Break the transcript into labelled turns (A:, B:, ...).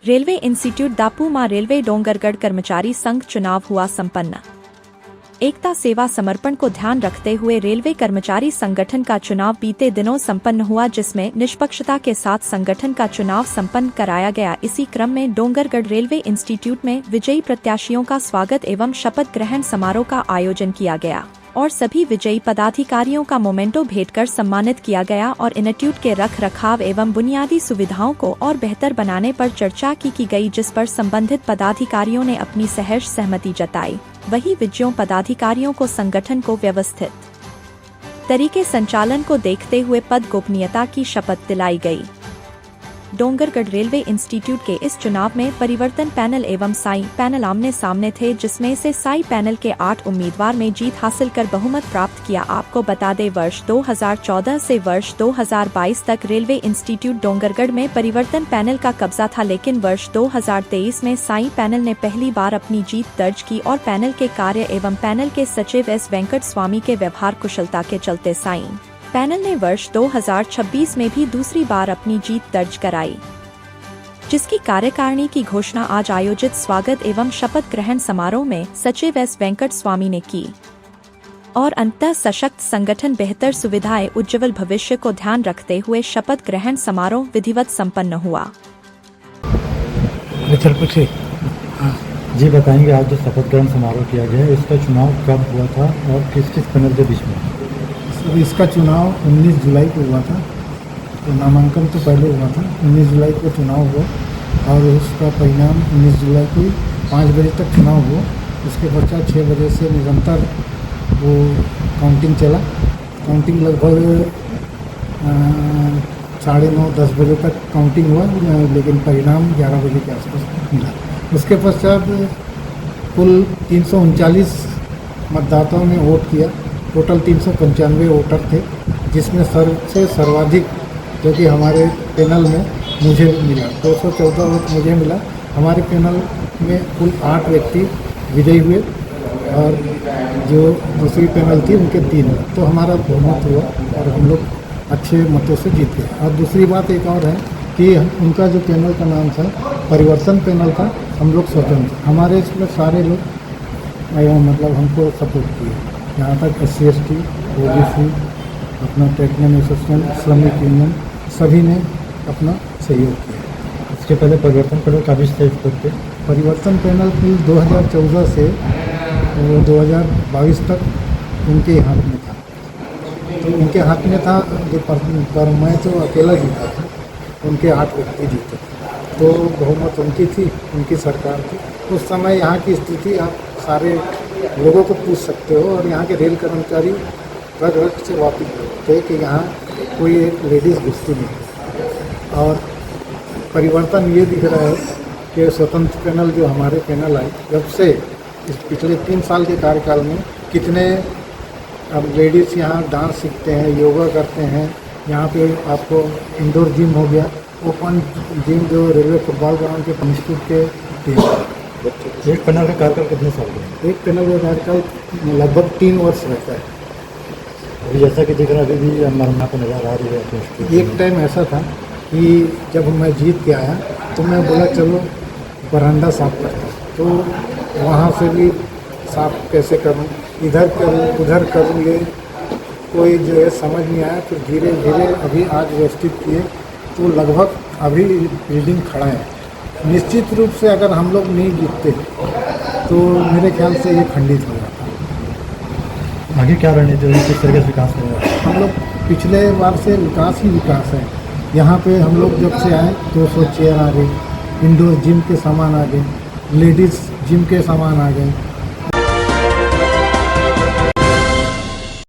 A: Railway institute दापू मां railway Dongargarh कर्मचारी संघ चुनाव हुआ संपन्न। एकता सेवा समर्पण को ध्यान रखते हुए रेलवे कर्मचारी संगठन का चुनाव बीते दिनों संपन्न हुआ, जिसमें निष्पक्षता के साथ संगठन का चुनाव संपन्न कराया गया। इसी क्रम में डोंगरगढ़ रेलवे इंस्टीट्यूट में विजयी प्रत्याशियों का स्वागत एवं शपथ ग्रहण समारोह का आयोजन किया गया और सभी विजयी पदाधिकारियों का मोमेंटो भेंट कर सम्मानित किया गया और इंस्टीट्यूट के रख रखाव एवं बुनियादी सुविधाओं को और बेहतर बनाने पर चर्चा की गई, जिस पर संबंधित पदाधिकारियों ने अपनी सहर्ष सहमति जताई। वहीं विजयी पदाधिकारियों को संगठन को व्यवस्थित तरीके संचालन को देखते हुए पद गोपनीयता की शपथ दिलाई गई। डोंगरगढ़ रेलवे इंस्टीट्यूट के इस चुनाव में परिवर्तन पैनल एवं साई पैनल आमने सामने थे, जिसमें से साई पैनल के 8 उम्मीदवार में जीत हासिल कर बहुमत प्राप्त किया। आपको बता दें, वर्ष 2014 से वर्ष 2022 तक रेलवे इंस्टीट्यूट डोंगरगढ़ में परिवर्तन पैनल का कब्जा था, लेकिन वर्ष 2023 में साई पैनल ने पहली बार अपनी जीत दर्ज की और पैनल के कार्य एवं पैनल के सचिव एस वेंकट स्वामी के व्यवहार कुशलता के चलते साई पैनल ने वर्ष 2026 में भी दूसरी बार अपनी जीत दर्ज कराई, जिसकी कार्यकारिणी की घोषणा आज आयोजित स्वागत एवं शपथ ग्रहण समारोह में सचिव एस वेंकट स्वामी ने की और अंततः सशक्त संगठन, बेहतर सुविधाएं, उज्ज्वल भविष्य को ध्यान रखते हुए शपथ ग्रहण समारोह विधिवत संपन्न हुआ।
B: जी बताएंगे, आज जो शपथ ग्रहण समारोह किया गया है, इसका चुनाव कब हुआ था और किस किस पैनल के बीच में?
C: इसका चुनाव 19 जुलाई को हुआ था। तो नामांकन तो पहले हुआ था, 19 जुलाई को चुनाव हुआ और उसका परिणाम 19 जुलाई को 5 बजे तक चुनाव हुआ। उसके पश्चात 6 बजे से निरंतर वो काउंटिंग चला। काउंटिंग लगभग 9:30-10 बजे तक काउंटिंग हुआ, लेकिन परिणाम 11 बजे के आसपास मिला। उसके पश्चात कुल 339 मतदाताओं ने वोट किया। टोटल 395 वोटर थे, जिसमें सबसे सर्वाधिक जो कि हमारे पैनल में मुझे मिला 214 वोट मुझे मिला। हमारे पैनल में कुल 8 व्यक्ति विजयी हुए और जो दूसरी पैनल थी उनके 3 हुए, तो हमारा बहुमत हुआ और हम लोग अच्छे मतों से जीत गए। और दूसरी बात एक और है कि उनका जो पैनल का नाम था परिवर्तन पैनल था, हम लोग स्वतंत्र, हमारे इसमें सारे लोग मतलब हमको सपोर्ट किए, यहाँ तक SC/ST, OBC, अपना टेक्निकल एसोसिएशन, श्रमिक यूनियन, सभी ने अपना सहयोग किया।
B: इसके पहले परिवर्तन पैनल का भी स्टेज पर थे।
C: परिवर्तन पैनल फिर 2014 से 2022 तक उनके हाथ में था, तो उनके हाथ में था जो पर मैं तो अकेला जीता था, उनके 8 व्यक्ति जीते, तो बहुमत उनकी थी, उनकी सरकार थी। उस समय यहाँ की स्थिति आप सारे लोगों को पूछ सकते हो और यहाँ के रेल कर्मचारी रग रग से वापिस थे कि यहाँ कोई एक लेडीज़ घुसती नहीं। और परिवर्तन ये दिख रहा है कि स्वतंत्र पैनल जो हमारे पैनल आए, जब से इस पिछले 3 साल के कार्यकाल में कितने अब लेडीज़ यहाँ डांस सीखते हैं, योगा करते हैं। यहाँ पे आपको इंडोर जिम हो गया, ओपन जिम जो रेलवे फुटबॉल ग्राउंड के इंस्टीट्यूट के
B: एक पैनल का कार्यकाल कितने साल का?
C: एक पैनल का कार्यकाल लगभग 3 वर्ष रहता है।
B: अभी जैसा कि दिख रहा है, अभी भी मरना को नज़र आ रही है।
C: एक टाइम ऐसा था कि जब मैं जीत के आया तो मैं बोला चलो बरामदा साफ करता, तो वहाँ से भी साफ कैसे करूँ, इधर करूँ उधर करूँ, ये कोई जो है समझ नहीं आया। फिर धीरे धीरे अभी आज व्यवस्थित किए, तो लगभग अभी बिल्डिंग खड़ा है। निश्चित रूप से अगर हम लोग नहीं जीतते तो मेरे ख्याल से ये खंडित हो जाता।
B: आगे क्या रणनीति है, किस तरीके से विकास करेंगे?
C: हम लोग पिछले बार से विकास ही विकास है। यहाँ पे हम लोग जब से आए 200 चेयर आ गई, इंडोर जिम के सामान आ गए, लेडीज़ जिम के सामान आ गए,